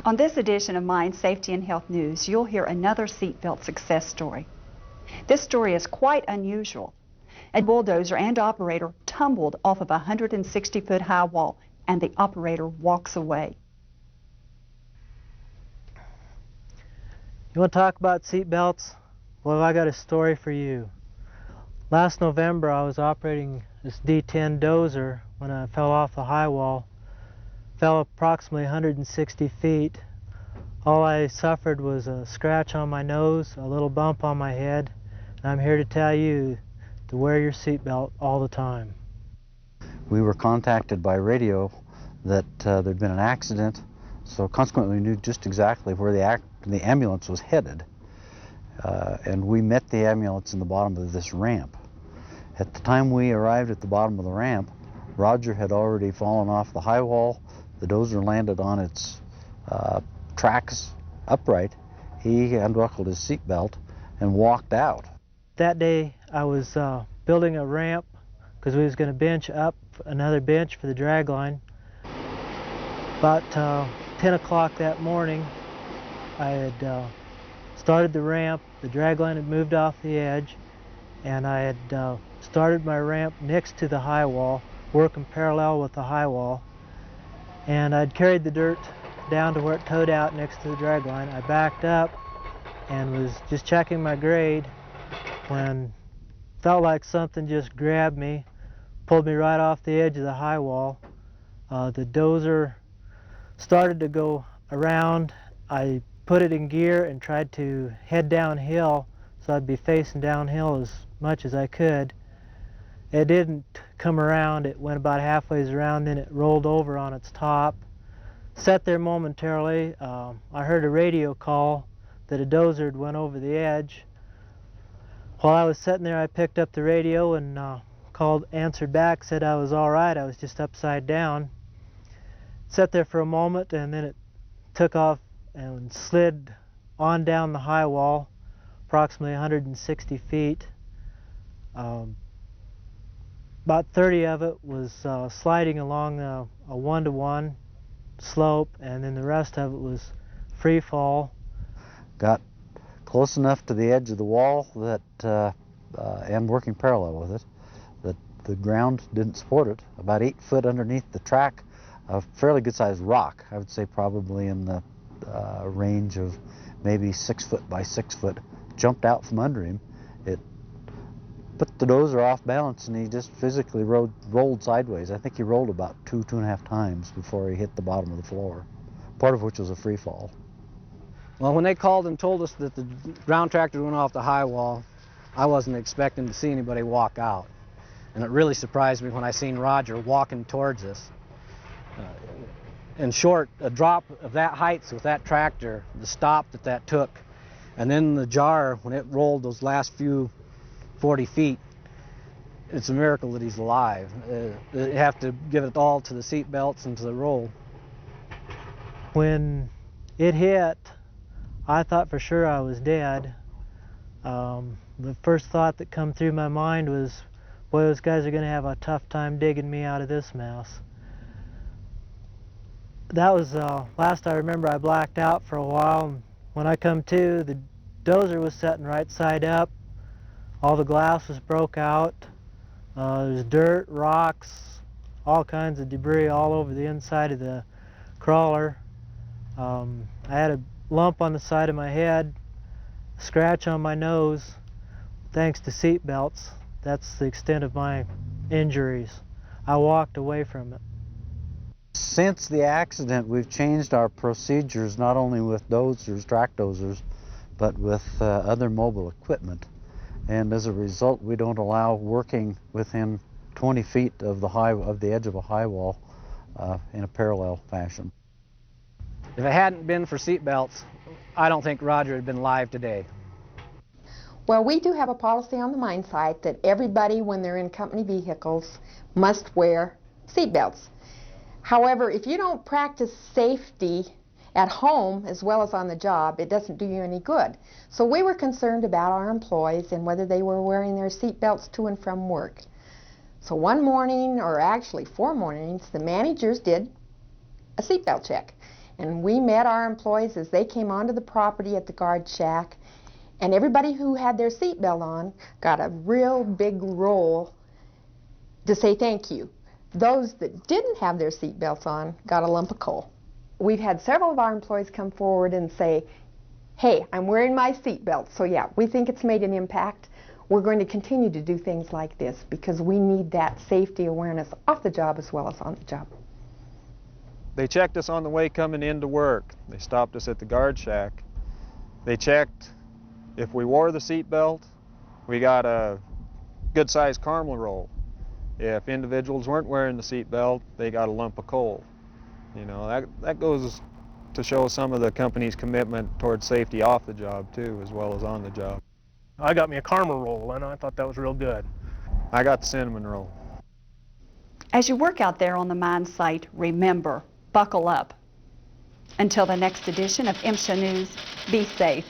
On this edition of Mine Safety and Health News, you'll hear another seatbelt success story. This story is quite unusual. A bulldozer and operator tumbled off of a 160-foot high wall, and the operator walks away. You want to talk about seatbelts? Well, I got a story for you. Last November, I was operating this D10 dozer when I fell off the high wall. Fell approximately 160 feet. All I suffered was a scratch on my nose, a little bump on my head, and I'm here to tell you to wear your seatbelt all the time. We were contacted by radio that there'd been an accident, so consequently we knew just exactly where the ambulance was headed. And we met the ambulance in the bottom of this ramp. At the time we arrived at the bottom of the ramp, Roger had already fallen off the high wall. The dozer landed on its tracks upright. He unbuckled his seatbelt and walked out. That day I was building a ramp because we was going to bench up another bench for the drag line. About 10 o'clock that morning, I had started the ramp. The drag line had moved off the edge, and I had started my ramp next to the high wall, working parallel with the high wall. And I'd carried the dirt down to where it towed out next to the drag line. I backed up and was just checking my grade when felt like something just grabbed me, pulled me right off the edge of the high wall. The dozer started to go around. I put it in gear and tried to head downhill so I'd be facing downhill as much as I could. It didn't come around. It went about halfway around, then it rolled over on its top. Sat there momentarily. I heard a radio call that a dozer had went over the edge. While I was sitting there, I picked up the radio and answered back, said I was all right. I was just upside down. Sat there for a moment, and then it took off and slid on down the high wall, approximately 160 feet. About 30 of it was sliding along a one-to-one slope, and then the rest of it was free fall. Got close enough to the edge of the wall that, and working parallel with it, that the ground didn't support it. About 8 foot underneath the track, a fairly good-sized rock, I would say probably in the range of maybe 6 foot by 6 foot, jumped out from under him. It put the dozer off balance, and he just physically rolled sideways. I think he rolled about 2.5 times before he hit the bottom of the floor, part of which was a free fall. Well, when they called and told us that the ground tractor went off the high wall, I wasn't expecting to see anybody walk out. And it really surprised me when I seen Roger walking towards us. In short, a drop of that height with that tractor, the stop that took, and then the jar when it rolled those last few 40 feet, it's a miracle that he's alive. You have to give it all to the seat belts and to the roll. When it hit, I thought for sure I was dead. The first thought that come through my mind was, boy, those guys are going to have a tough time digging me out of this mess. That was last I remember. I blacked out for a while, and when I come to, the dozer was sitting right side up. All the glass was broke out. There's dirt, rocks, all kinds of debris all over the inside of the crawler. I had a lump on the side of my head, scratch on my nose. Thanks to seat belts, that's the extent of my injuries. I walked away from it. Since the accident, we've changed our procedures, not only with dozers, track dozers, but with other mobile equipment. And as a result, we don't allow working within 20 feet of the edge of a high wall in a parallel fashion. If it hadn't been for seat belts, I don't think Roger had been alive today. Well, we do have a policy on the mine site that everybody, when they're in company vehicles, must wear seat belts. However, if you don't practice safety at home as well as on the job, it doesn't do you any good. So we were concerned about our employees and whether they were wearing their seat belts to and from work. So one morning, or actually 4 mornings, the managers did a seatbelt check. And we met our employees as they came onto the property at the guard shack, and everybody who had their seatbelt on got a real big roll to say thank you. Those that didn't have their seatbelts on got a lump of coal. We've had several of our employees come forward and say, hey, I'm wearing my seatbelt. So yeah, we think it's made an impact. We're going to continue to do things like this because we need that safety awareness off the job as well as on the job. They checked us on the way coming into work. They stopped us at the guard shack. They checked if we wore the seatbelt. We got a good-sized caramel roll. If individuals weren't wearing the seatbelt, they got a lump of coal. You know, that goes to show some of the company's commitment towards safety off the job too, as well as on the job. I got me a caramel roll, and I thought that was real good. I got the cinnamon roll. As you work out there on the mine site, remember, buckle up. Until the next edition of MSHA News, be safe.